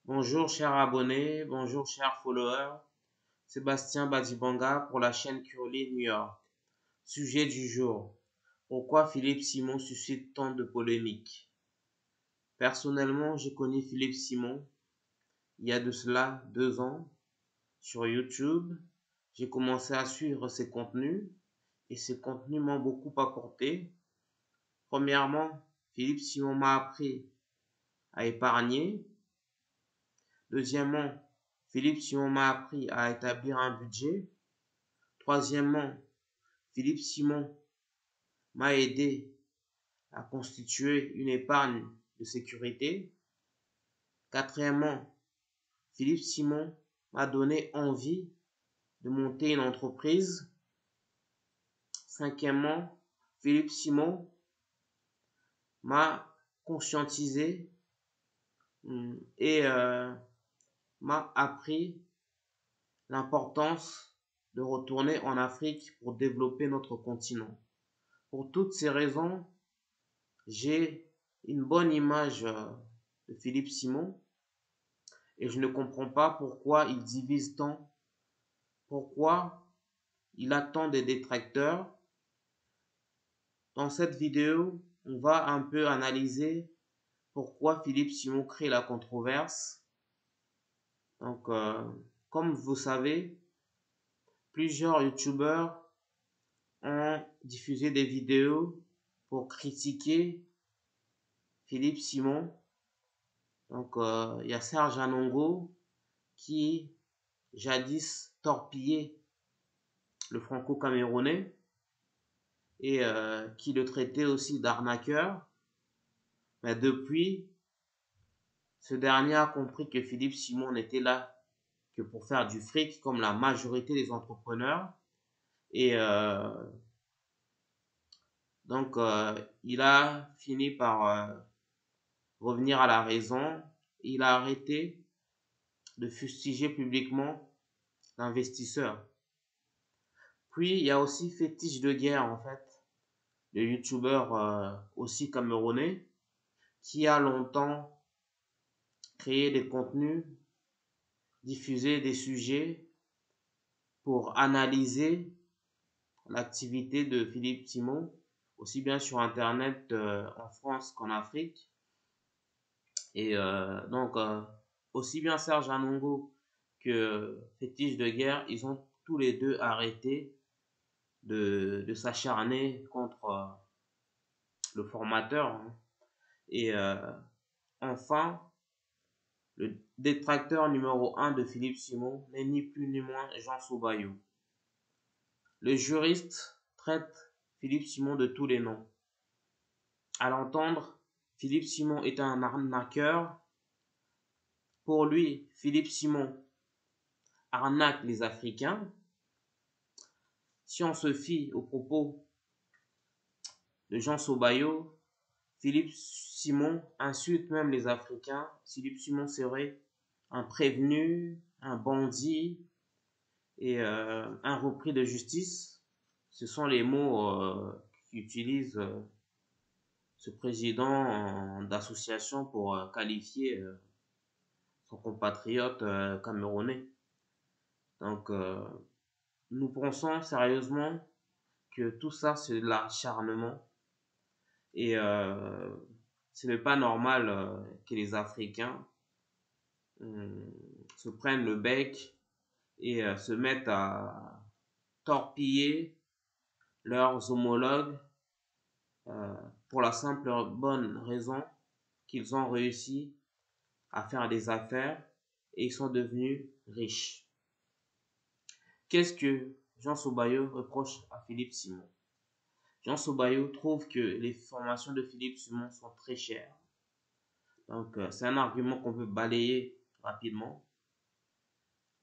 Bonjour chers abonnés, bonjour chers followers, Sébastien Badibanga pour la chaîne Curly New York. Sujet du jour: pourquoi Philippe Simon suscite tant de polémiques? Personnellement, j'ai connu Philippe Simon il y a de cela 2 ans sur YouTube. J'ai commencé à suivre ses contenus et ses contenus m'ont beaucoup apporté. Premièrement, Philippe Simon m'a appris à épargner. Deuxièmement, Philippe Simon m'a appris à établir un budget. Troisièmement, Philippe Simon m'a aidé à constituer une épargne de sécurité. Quatrièmement, Philippe Simon m'a donné envie de monter une entreprise. Cinquièmement, Philippe Simon m'a conscientisé et m'a appris l'importance de retourner en Afrique pour développer notre continent. Pour toutes ces raisons, j'ai une bonne image de Philippe Simon et je ne comprends pas pourquoi il divise tant, pourquoi il a tant de détracteurs. Dans cette vidéo, on va un peu analyser pourquoi Philippe Simon crée la controverse. Donc, comme vous savez, plusieurs youtubeurs ont diffusé des vidéos pour critiquer Philippe Simon. Donc, il y a Serge Anongo qui jadis torpillait le franco-camerounais et qui le traitait aussi d'arnaqueur. Mais depuis, ce dernier a compris que Philippe Simon n'était là que pour faire du fric comme la majorité des entrepreneurs. Et donc, il a fini par revenir à la raison. Il a arrêté de fustiger publiquement l'investisseur. Puis, il y a aussi Fétiche de guerre, en fait, le youtubeur aussi camerounais, qui a longtemps créé des contenus, diffusé des sujets pour analyser l'activité de Philippe Simon, aussi bien sur Internet en France qu'en Afrique. Et donc, aussi bien Serge Anongo que Fétiche de guerre, ils ont tous les deux arrêté de s'acharner contre le formateur. Et enfin, le détracteur numéro 1 de Philippe Simon n'est ni plus ni moins Jean Soubayo. Le juriste traite Philippe Simon de tous les noms. À l'entendre, Philippe Simon est un arnaqueur. Pour lui, Philippe Simon arnaque les Africains. Si on se fie aux propos de Jean Soubayo, Philippe Simon insulte même les Africains. Philippe Simon serait un prévenu, un bandit et un repris de justice. Ce sont les mots qu'utilise ce président d'association pour qualifier son compatriote camerounais. Donc, nous pensons sérieusement que tout ça, c'est de l'acharnement. Et ce n'est pas normal que les Africains se prennent le bec et se mettent à torpiller leurs homologues pour la simple bonne raison qu'ils ont réussi à faire des affaires et ils sont devenus riches. Qu'est-ce que Jean Soubayo reproche à Philippe Simon? Jean Soubayo trouve que les formations de Philippe Simon sont très chères. Donc, c'est un argument qu'on peut balayer rapidement.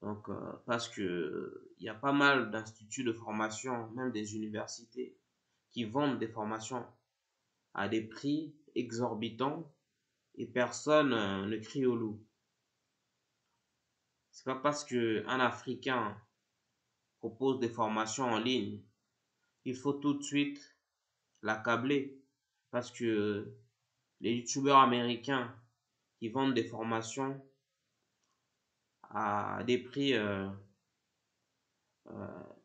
Donc, parce que il y a pas mal d'instituts de formation, même des universités, qui vendent des formations à des prix exorbitants et personne ne crie au loup. C'est pas parce qu'un Africain propose des formations en ligne, il faut tout de suite l'accabler. Parce que les youtubeurs américains qui vendent des formations à des prix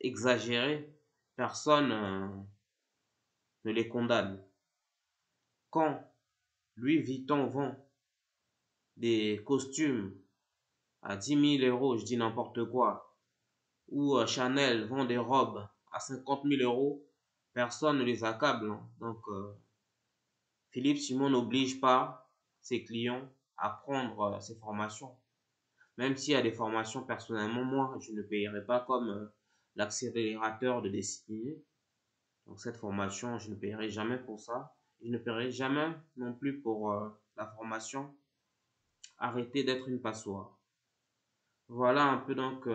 exagérés, personne ne les condamne. Quand Louis Vuitton vend des costumes à 10 000 euros, je dis n'importe quoi, ou Chanel vend des robes à 50 000 euros, personne ne les accable, hein. Donc, Philippe Simon n'oblige pas ses clients à prendre ces formations. Même s'il y a des formations, personnellement, moi, je ne payerai pas comme l'accélérateur de Destiny. Donc, cette formation, je ne payerai jamais pour ça. Je ne paierai jamais non plus pour la formation Arrêtez d'être une passoire. Voilà un peu donc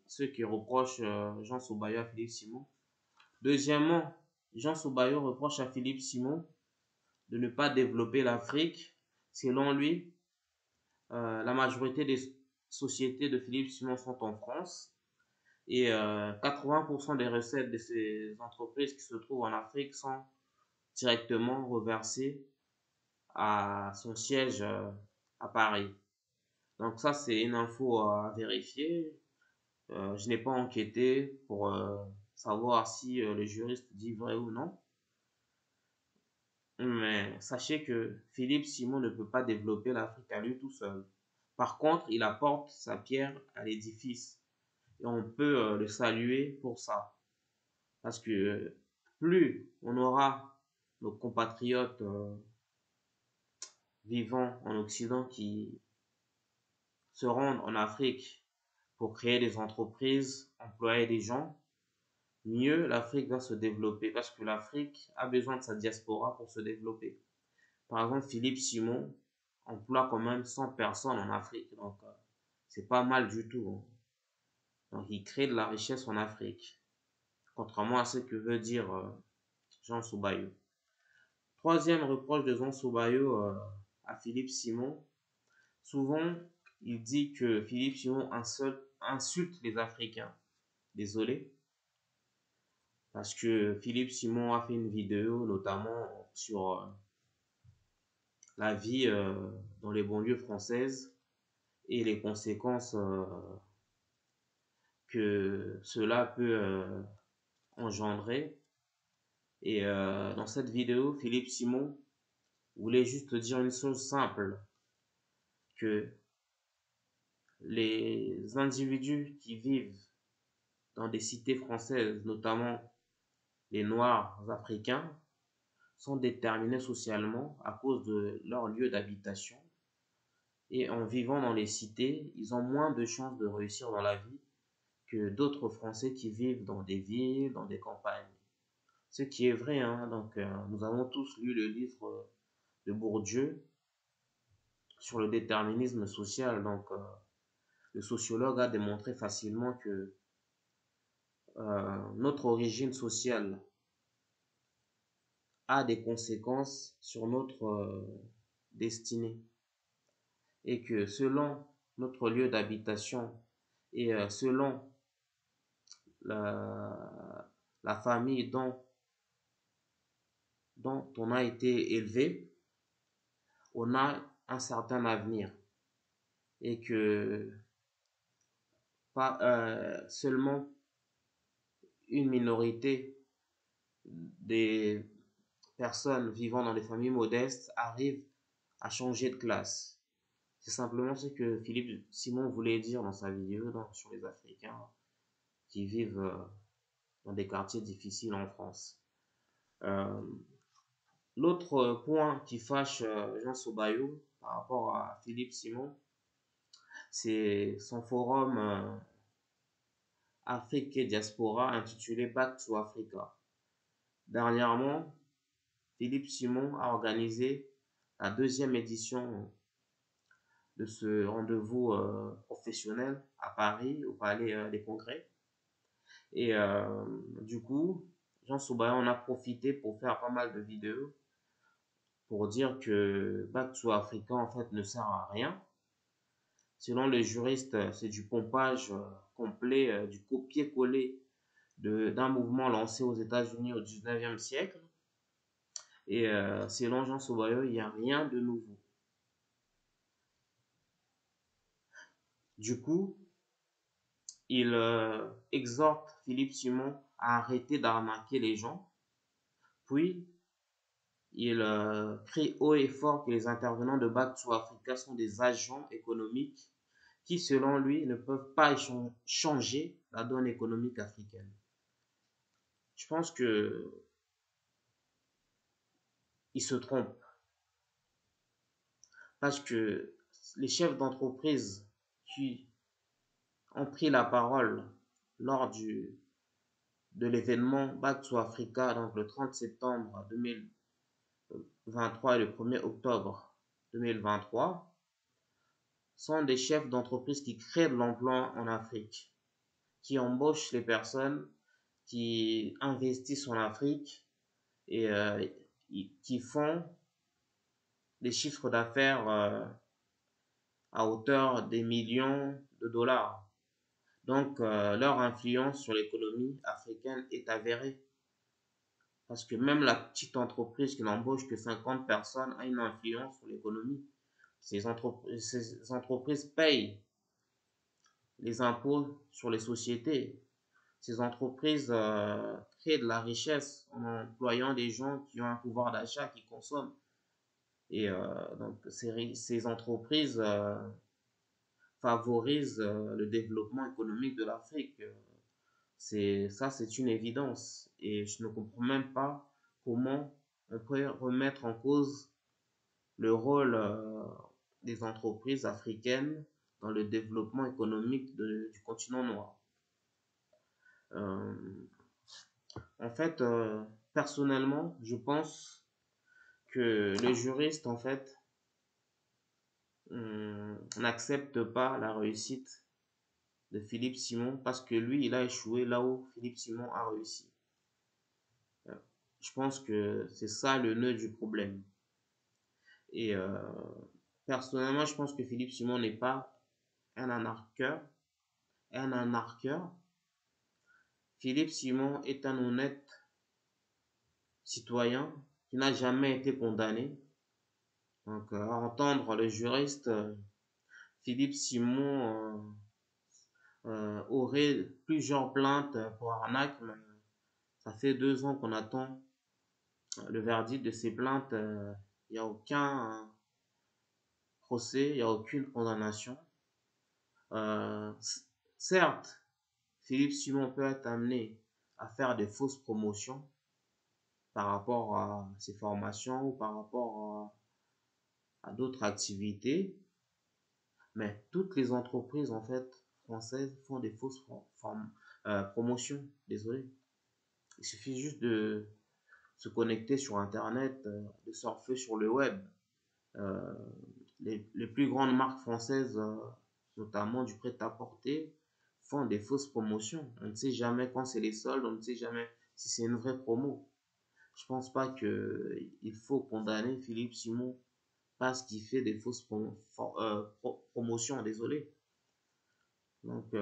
ce qui reproche Jean Soubayo à Philippe Simon. Deuxièmement, Jean Soubayo reproche à Philippe Simon de ne pas développer l'Afrique. Selon lui, la majorité des sociétés de Philippe Simon sont en France et 80% des recettes de ces entreprises qui se trouvent en Afrique sont directement reversées à son siège à Paris. Donc ça, c'est une info à vérifier. Je n'ai pas enquêté pour savoir si le juriste dit vrai ou non. Mais sachez que Philippe Simon ne peut pas développer l'Afrique à lui tout seul. Par contre, il apporte sa pierre à l'édifice. Et on peut le saluer pour ça. Parce que plus on aura nos compatriotes vivant en Occident qui se rendent en Afrique pour créer des entreprises, employer des gens, mieux l'Afrique va se développer. Parce que l'Afrique a besoin de sa diaspora pour se développer. Par exemple, Philippe Simon emploie quand même 100 personnes en Afrique. Donc, c'est pas mal du tout, hein. Donc, il crée de la richesse en Afrique. Contrairement à ce que veut dire Jean Soubayo. Troisième reproche de Jean Soubayo à Philippe Simon. Souvent, il dit que Philippe Simon insulte les Africains. Désolé. Parce que Philippe Simon a fait une vidéo notamment sur la vie dans les banlieues françaises et les conséquences que cela peut engendrer. Et dans cette vidéo, Philippe Simon voulait juste dire une chose simple, que les individus qui vivent dans des cités françaises, notamment les Noirs africains, sont déterminés socialement à cause de leur lieu d'habitation. Et en vivant dans les cités, ils ont moins de chances de réussir dans la vie que d'autres Français qui vivent dans des villes, dans des campagnes. Ce qui est vrai, hein. Donc, nous avons tous lu le livre de Bourdieu sur le déterminisme social. Donc, le sociologue a démontré facilement que notre origine sociale a des conséquences sur notre destinée. Et que selon notre lieu d'habitation et selon la famille dont on a été élevé, on a un certain avenir. Et que pas seulement une minorité des personnes vivant dans des familles modestes arrivent à changer de classe. C'est simplement ce que Philippe Simon voulait dire dans sa vidéo sur les Africains qui vivent dans des quartiers difficiles en France. L'autre point qui fâche Jean Soubayo par rapport à Philippe Simon, c'est son forum Afrique et Diaspora intitulé Back to Africa. Dernièrement, Philippe Simon a organisé la deuxième édition de ce rendez-vous professionnel à Paris, au Palais des Congrès. Et du coup, Jean Soubayo en a profité pour faire pas mal de vidéos pour dire que Back to Africa en fait ne sert à rien. Selon les juristes, c'est du pompage complet, du copier-coller d'un mouvement lancé aux États-Unis au 19e siècle. Et selon Jean Soubayo, il n'y a rien de nouveau. Du coup, il exhorte Philippe Simon à arrêter d'arnaquer les gens, puis il crie haut et fort que les intervenants de Back to Africa sont des agents économiques qui, selon lui, ne peuvent pas changer la donne économique africaine. Je pense que il se trompe parce que les chefs d'entreprise qui ont pris la parole lors de l'événement Back to Africa, donc le 30 septembre 2023 et le 1er octobre 2023, sont des chefs d'entreprise qui créent de l'emploi en Afrique, qui embauchent les personnes, qui investissent en Afrique et qui font des chiffres d'affaires à hauteur des millions de dollars. Donc, leur influence sur l'économie africaine est avérée. Parce que même la petite entreprise qui n'embauche que 50 personnes a une influence sur l'économie. Ces entreprises payent les impôts sur les sociétés. Ces entreprises créent de la richesse en employant des gens qui ont un pouvoir d'achat, qui consomment. Et donc, ces entreprises favorisent le développement économique de l'Afrique. C'est une évidence. Et je ne comprends même pas comment on peut remettre en cause le rôle des entreprises africaines dans le développement économique du continent noir. Euh, en fait, personnellement, je pense que les juristes, en fait, n'acceptent pas la réussite de Philippe Simon parce que lui, il a échoué là où Philippe Simon a réussi. Je pense que c'est ça le nœud du problème. Et personnellement, je pense que Philippe Simon n'est pas un anarcheur. Un anarcheur. Philippe Simon est un honnête citoyen qui n'a jamais été condamné. Donc, à entendre le juriste, Philippe Simon aurait plusieurs plaintes pour arnaque, mais ça fait 2 ans qu'on attend le verdict de ces plaintes. Il n'y a aucun procès, il n'y a aucune condamnation. Euh, certes, Philippe Simon peut être amené à faire des fausses promotions par rapport à ses formations ou par rapport à d'autres activités, mais toutes les entreprises en fait françaises font des fausses promotions. Désolé. Il suffit juste de se connecter sur Internet, de surfer sur le web. Euh, les plus grandes marques françaises, notamment du prêt-à-porter, font des fausses promotions. On ne sait jamais quand c'est les soldes, on ne sait jamais si c'est une vraie promo. Je pense pas qu'il faut condamner Philippe Simon parce qu'il fait des fausses promotions, désolé. Donc,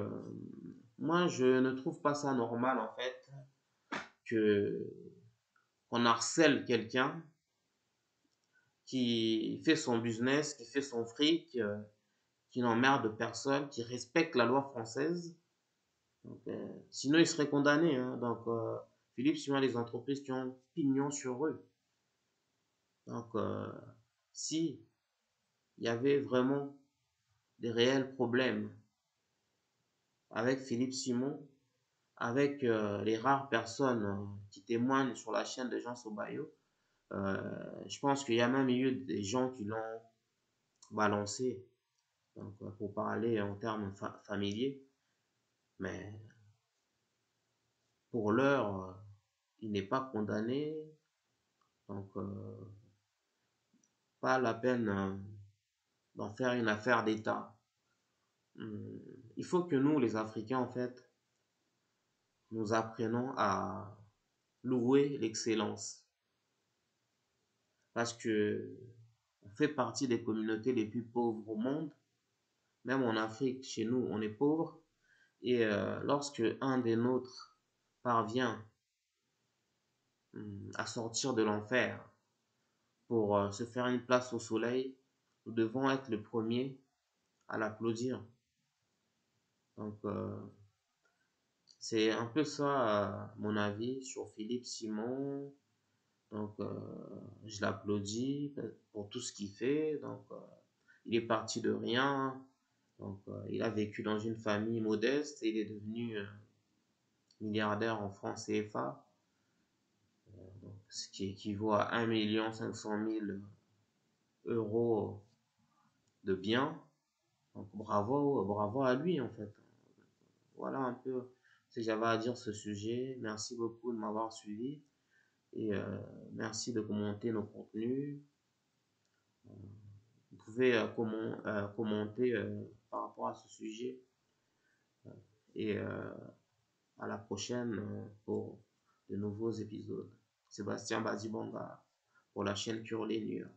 moi, je ne trouve pas ça normal, en fait, que qu'on harcèle quelqu'un qui fait son business, qui fait son fric, qui n'emmerde personne, qui respecte la loi française. Donc, sinon, il serait condamné. Hein. Donc, Philippe Simon a les entreprises qui ont pignon sur eux. Donc, si il y avait vraiment des réels problèmes avec Philippe Simon, avec les rares personnes qui témoignent sur la chaîne de Jean Sobayo, je pense qu'il y a même eu des gens qui l'ont balancé, donc, pour parler en termes familiers, mais pour l'heure, il n'est pas condamné, donc pas la peine d'en faire une affaire d'État. Il faut que nous, les Africains, en fait, nous apprenons à louer l'excellence. Parce que on fait partie des communautés les plus pauvres au monde. Même en Afrique, chez nous, on est pauvre. Et lorsque un des nôtres parvient à sortir de l'enfer pour se faire une place au soleil, nous devons être le premier à l'applaudir. Donc, c'est un peu ça, mon avis sur Philippe Simon. Donc, je l'applaudis pour tout ce qu'il fait. Donc, il est parti de rien. Donc, il a vécu dans une famille modeste et il est devenu milliardaire en francs CFA, donc, ce qui équivaut à 1 500 000 euros de biens. Donc, bravo à lui, en fait. Voilà un peu ce que j'avais à dire sur ce sujet. Merci beaucoup de m'avoir suivi et merci de commenter nos contenus. Vous pouvez commenter par rapport à ce sujet et à la prochaine pour de nouveaux épisodes. Sébastien Bazibanga pour la chaîne Curlenure.